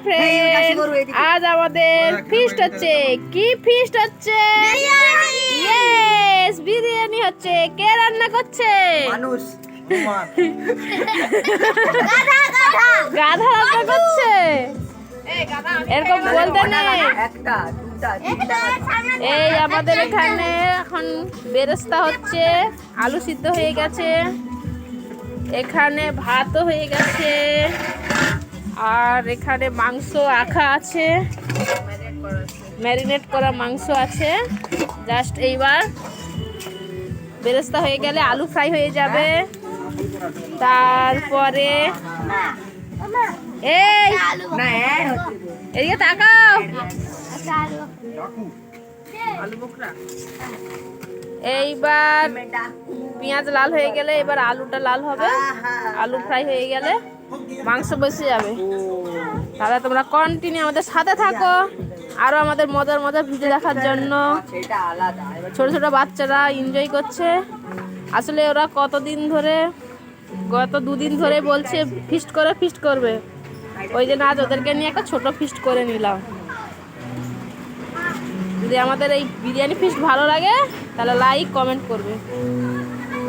Friend, আজ আমাদের feast হচ্ছে। কি ফিস্ট হচ্ছে? ইয়েস, বিরিয়ানি হচ্ছে। কে রান্না করছে? মানুষ গাধা রান্না করছে। এরকম বলতে নেই। একটা দুটা তিনটা এই আমাদের এখানে এখন বেরেস্তা হচ্ছে, আলু সিদ্ধ হয়ে গেছে, এখানে ভাতও হয়ে গেছে, আর এখানে মাংস আখা আছে, ম্যারিনেট করা মাংস আছে। জাস্ট এইবার বেরেস্তা হয়ে গেলে আলু ফ্রাই হয়ে যাবে। তারপরে এই না এদিকে তাকাও। এইবার পেঁয়াজ লাল হয়ে গেলে এবার আলুটা লাল হবে, আলু ফ্রাই হয়ে গেলে মাংস বসে যাবে। তাহলে তোমরা কন্টিনিউ আমাদের সাথে থাকো আরো আমাদের মজার মজার ভিডিও দেখার জন্য। সেটা আলাদা। ছোট ছোট বাচ্চারা এনজয় করছে। আসলে ওরা কতদিন ধরে, গত দুদিন ধরে বলছে ফিস্ট করবে, ওই জন্য আজ ওদেরকে নিয়ে একটা ছোট ফিস্ট করে নিলাম। যদি আমাদের এই বিরিয়ানি ফিস্ট ভালো লাগে তাহলে লাইক কমেন্ট করবে।